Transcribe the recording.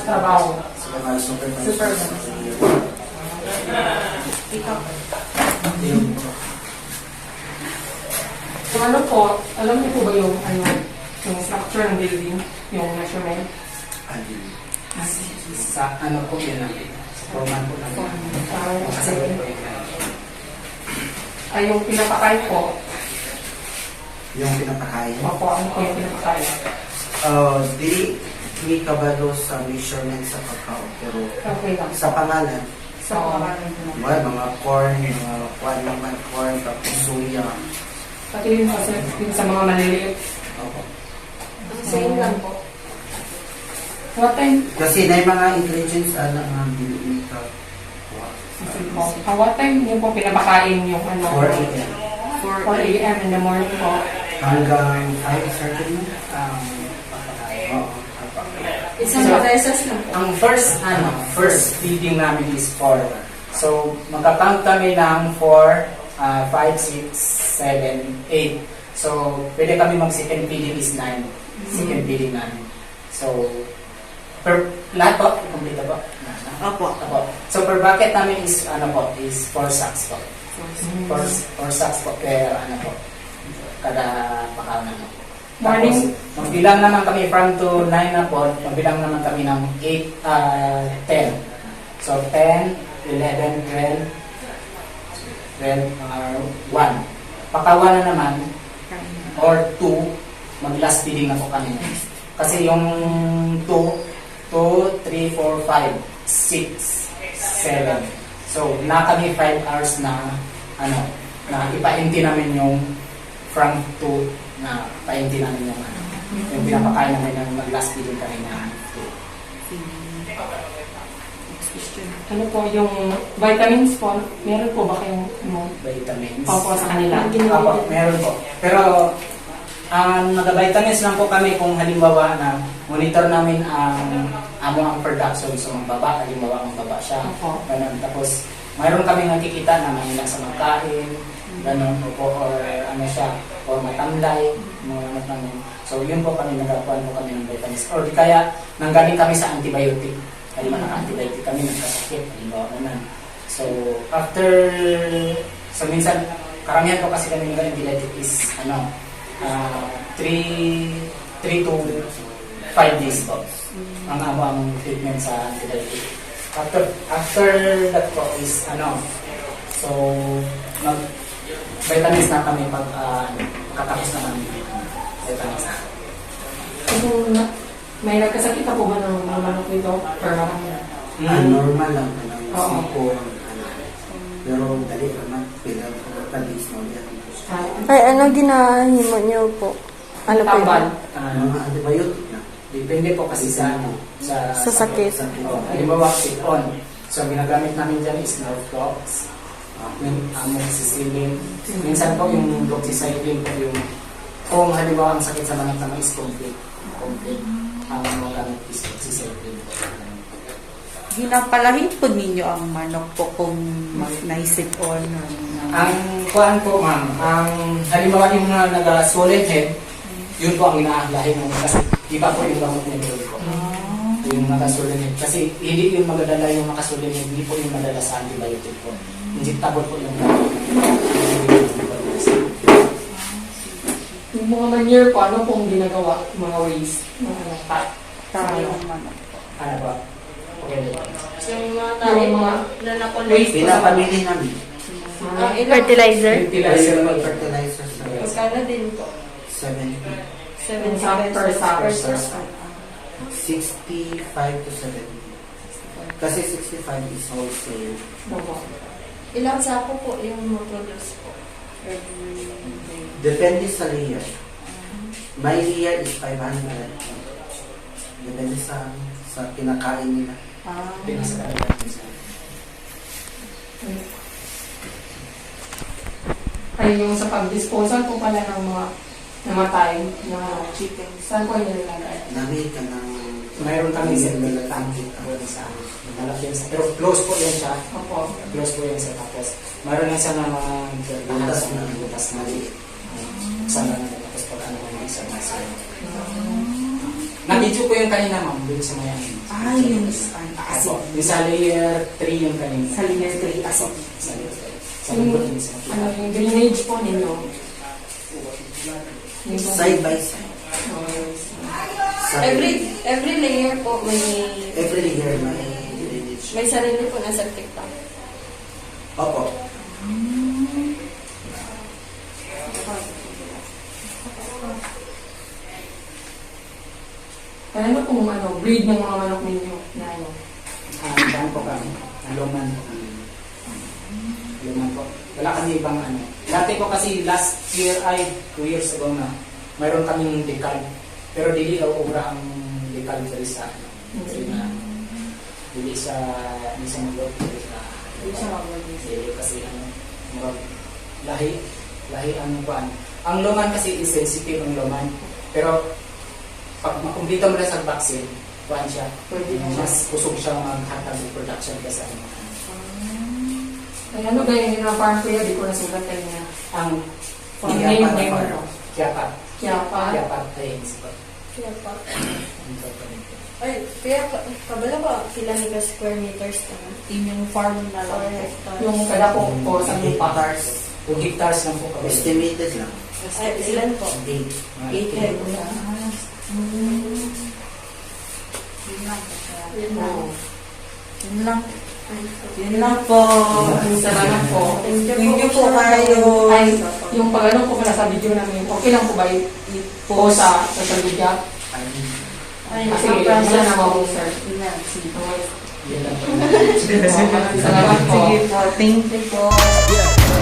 Trabaho. Super. Ikaw. So ano po, alam niyo po ba yung structure ng building, yung measurement? Sa ano po yun natin? Sa forman po natin. Ay, yung pinapakain po. Yung pinapakain? Opo, ano po yung pinapakain? Di may kabalo sa measurement sa kakao. Pero Okay lang. sa pangalan, So, mga corn, mga kwan naman corn, tapos suya. pati yun kasi yung sa mga maliliit. Opo. Same lang po. What time? Kasi na yung mga ingredients ang binibita. What time yung po pinapakain yung 4 a.m. 4 a.m. in the morning po. Hanggang 5:30 na. Oo. Isang beses lang po. Ang first feeding namin is 4. So, magka-count kami ng 4, 5, 6, 7, 8. So, pwede kami mag-second feeding is 9. Second feeding namin. So, lahat po, complete po. Opo. So, per bucket namin is, is 4 sacks po. 4 sacks po per, kada pakawan po. Morning. Tapos, magbilang naman kami from to 9 na po, magbilang naman kami ng 10. So, 10, 11, 12, 1. Pakawan na naman, or 2, mag-last feeding na po kami. Kasi yung 2, 3, 4, 5, 6, 7. So, na kami 5 hours na, na ipa-empty namin yung from 2 na pa-empty namin yung pinapakain namin ng mag-last feeding kami na 2. Ano po yung vitamins po? Meron po ba kayong Vitamins? Opo sa kanila? Opo, meron po. Pero, nag-vitamins lang po kami kung halimbawa na monitor namin ang production. So, magbaba, halimbawa magbaba siya. Opo. Ganun. Tapos, mayroon kami nakikita na mahina sa magkain, ganun po, or or matamlay, mga naman. So, yun po kami, nagkakuan po kami ng vitamins. Or kaya, nanggaling kami sa antibiotic. Halimbawa, naka-antibiotic kami, nagkasakit, halimbawa naman. So, so minsan, karamihan po kasi kami nag-antibiotic is, 3 to 5 days po. Ang treatment sa antibiotic. After that po is, so, vitamins na kami katapos na namin vitamins na. Kung may nagkasakit ka po ba ng manok nito? Normal lang. Oo. Pero dali naman, pinag-days na yan. Ay, ano ginahimo niyo po? Ano po Tambal. yun? Mga antibiotic na. Depende po kasi sa Sa sakit. Halimbawa, sit-on. So, ginagamit namin dyan is Norflox, amoxicillin. Minsan po yung doxycycline po yung kung halimbawa ang sakit sa manok naman is complete. Ang magamit is doxycycline po. Ginapalahin po ninyo ang manok po kung naisip-on. Ang kuhaan po, ma'am, ang halimbawa yung nag-swollen head, Yun po ang inaahlahin namin kasi iba po yung gamot niya ko. Yung makasulinid. Kasi hindi yung magdadala yung makasulinid, hindi po yung madala sa antibiotic po. Injectable po yung gamot. Yung mga manure po, ano pong ginagawa? Yung mga waste? Mga ano, Ano ba? Okay. Yung mga Yung tayo, mga na nakulit. waste po sa Pinapamili namin. Fertilizer? Fertilizer po. Fertilizer sa Magkano din po? 70. 70 per sack. pesos. 65 to 70. Kasi 65 is wholesale. Opo. Ilang sako po yung produce po? Depende sa layer. My layer is 500. Depende sa kinakain nila. Pinasakalagan sa Ay, yung sa pag-disposal po pala ng mga namatay na chicken. Saan po yung nilalagay? Nami ka ng... mayroon kami septic tank doon sa malaki yan sa pero close po yan siya. Opo. Close po yan siya. Tapos mayroon yan siya na mga butas na butas na sana na tapos pag ano mga isa na sa na-video ko yung kanina ma'am doon sa mga Yun. Apo. Yung sa layer 3 yung kanina. Sa layer 3 asin. Sa layer 3. Sa Yung, likod yung sa ano, yung drainage po ninyo. Yung Side by side. Every layer po may Every layer may drainage. may sarili po na septic tank. Opo. Ano pong ano, breed ng mga manok ninyo na ano? daan po kami. Luman po. Luman po. Wala kami ibang ano. Dati ko kasi last year ay 2 years ago na mayroon kaming decal. Pero dili daw obra ang decal diri sa ano. Dili sa maglog. Hindi siya mabalik. Dili kasi ano. Murag lahi ang kuan. Ang luman kasi is sensitive ang luman. Pero pag makumpleto mo na sa vaccine, kuan siya. Pwede na siya. Mas kusog siya maghatag ng production kasi ano. Ay, ano ganyan yung farm kuya? Di ko nasulat kayo na. Ang Farm Kiyapa name, na name farm. ano? Kiapat. Kiapa. Kiapat ay Kaya pa. Ay, kaya kabala ba pila ni ka square meters na? Yung farm na lang. Yung kada po po sa lupa. Hectares. Kung hectares lang po kami. Estimated lang. Ay, ilan po? 8. 8 hectares. Yun lang. Yun lang po. Salamat po. Thank you po kayo. Ay, yung pag ano po pala sa video namin, okay lang po ba po sa social media? Ay, Kasi wala na mo, sir. Yun lang. Sige po. Yan lang po. Salamat po. Sige po. Thank you po. Yeah.